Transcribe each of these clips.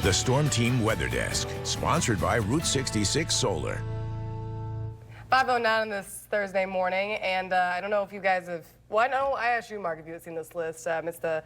The Storm Team Weather Desk, sponsored by Route 66 Solar. 5:09 on this Thursday morning, and I don't know if you guys have, well, I know I asked you, Mark, if you had seen this list. It's the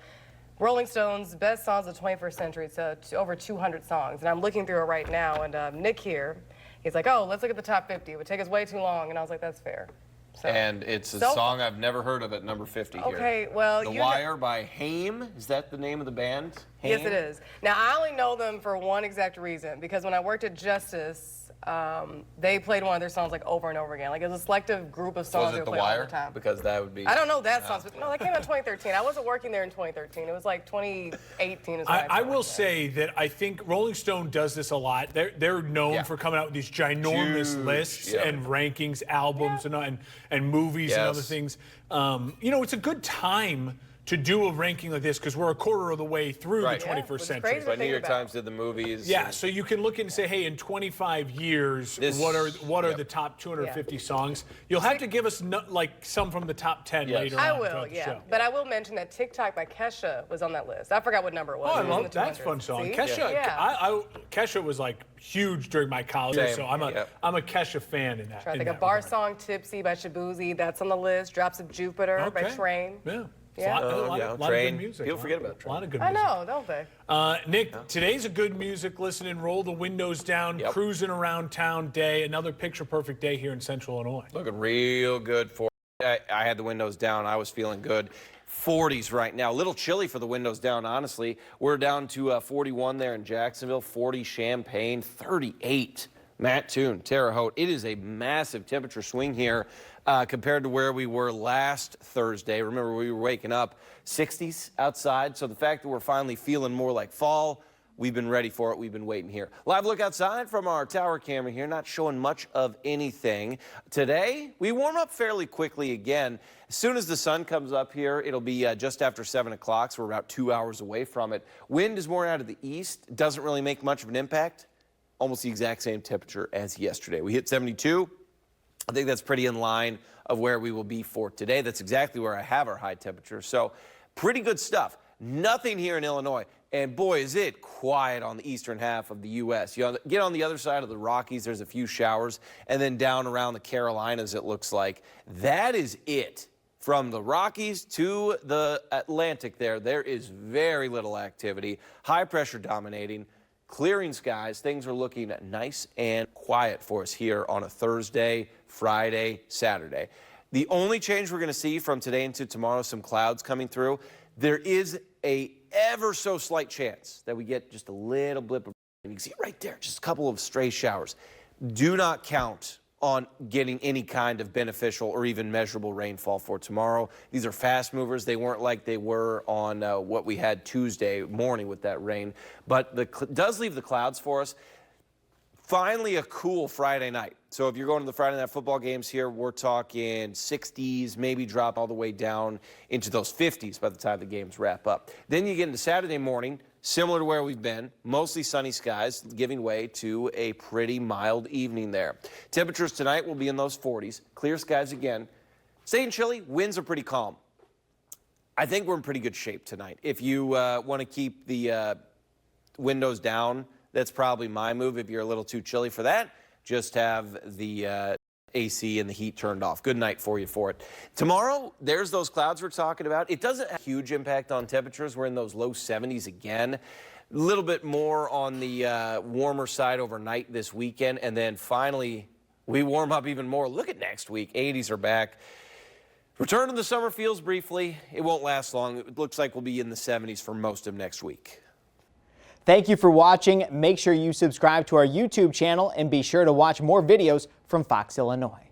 Rolling Stones Best Songs of the 21st Century. It's over 200 songs, and I'm looking through it right now, and Nick here, he's like, oh, let's look at the top 50. It would take us way too long, and I was like, that's fair. So, and it's a song I've never heard of at number 50 here. Okay, well, The Wire by Haim. Is that the name of the band? Haim? Yes, it is. Now, I only know them for one exact reason, because when I worked at Justice, they played one of their songs like over and over again. Like it was a selective group of songs Was they it would The play all Wire? the time. Because that would be. I don't know that song. No, that came out in 2013. I wasn't working there in 2013. It was like 2018 is when I will say that I think Rolling Stone does this a lot. They're known for coming out with these ginormous lists and rankings, albums, and movies and other things. You know, it's a good time to do a ranking like this because we're a quarter of the way through the 21st century. But New York Times did the movies. Yeah, so you can look and say, hey, in 25 years, what are the top 250 songs? You'll have to give us like some from the top 10 later on. I will, But I will mention that TikTok by Kesha was on that list. I forgot what number it was. Oh, I love that. That's a fun song. See? Kesha, Kesha was like huge during my college days, so I'm a Kesha fan in that. I think a bar song, Tipsy by Shabuzi, that's on the list. Drops of Jupiter by Train. A lot of good music. People forget about Train. A lot of good music. I know, don't they? Nick, today's a good music listening, roll the windows down, cruising around town day. Another picture-perfect day here in Central Illinois. Looking real good for I had the windows down. I was feeling good. 40s right now. A little chilly for the windows down, honestly. We're down to 41 there in Jacksonville, 40 Champaign, 38 Mattoon, Terre Haute. It is a massive temperature swing here compared to where we were last Thursday. Remember, we were waking up 60s outside, so the fact that we're finally feeling more like fall, we've been ready for it. We've been waiting here. Live look outside from our tower camera here, not showing much of anything. Today, we warm up fairly quickly again. As soon as the sun comes up here, it'll be just after 7 o'clock, so we're about 2 hours away from it. Wind is more out of the east. Doesn't really make much of an impact. Almost the exact same temperature as yesterday. We hit 72. I think that's pretty in line of where we will be for today. That's exactly where I have our high temperature. So pretty good stuff. Nothing here in Illinois. And boy, is it quiet on the eastern half of the U.S. You get on the other side of the Rockies, there's a few showers. And then down around the Carolinas, it looks like. That is it. From the Rockies to the Atlantic there is very little activity. High pressure dominating. Clearing skies, things are looking nice and quiet for us here on a Thursday, Friday, Saturday. The only change we're going to see from today into tomorrow, some clouds coming through. There is a ever so slight chance that we get just a little blip of rain. You can see it right there, just a couple of stray showers. Do not count on getting any kind of beneficial or even measurable rainfall for tomorrow. These are fast movers. They weren't like they were on what we had Tuesday morning with that rain, but does leave the clouds for us. Finally, a cool Friday night. So if you're going to the Friday night football games here, we're talking 60s, maybe drop all the way down into those 50s by the time the games wrap up. Then you get into Saturday morning, similar to where we've been, mostly sunny skies, giving way to a pretty mild evening there. Temperatures tonight will be in those 40s. Clear skies again. Staying chilly, winds are pretty calm. I think we're in pretty good shape tonight. If you want to keep the windows down, that's probably my move. If you're a little too chilly for that, just have the AC and the heat turned off. Good night for you for it. Tomorrow, there's those clouds we're talking about. It doesn't have a huge impact on temperatures. We're in those low 70s again. A little bit more on the warmer side overnight this weekend. And then finally, we warm up even more. Look at next week. 80s are back. Return to the summer feels briefly. It won't last long. It looks like we'll be in the 70s for most of next week. Thank you for watching. Make sure you subscribe to our YouTube channel and be sure to watch more videos from Fox Illinois.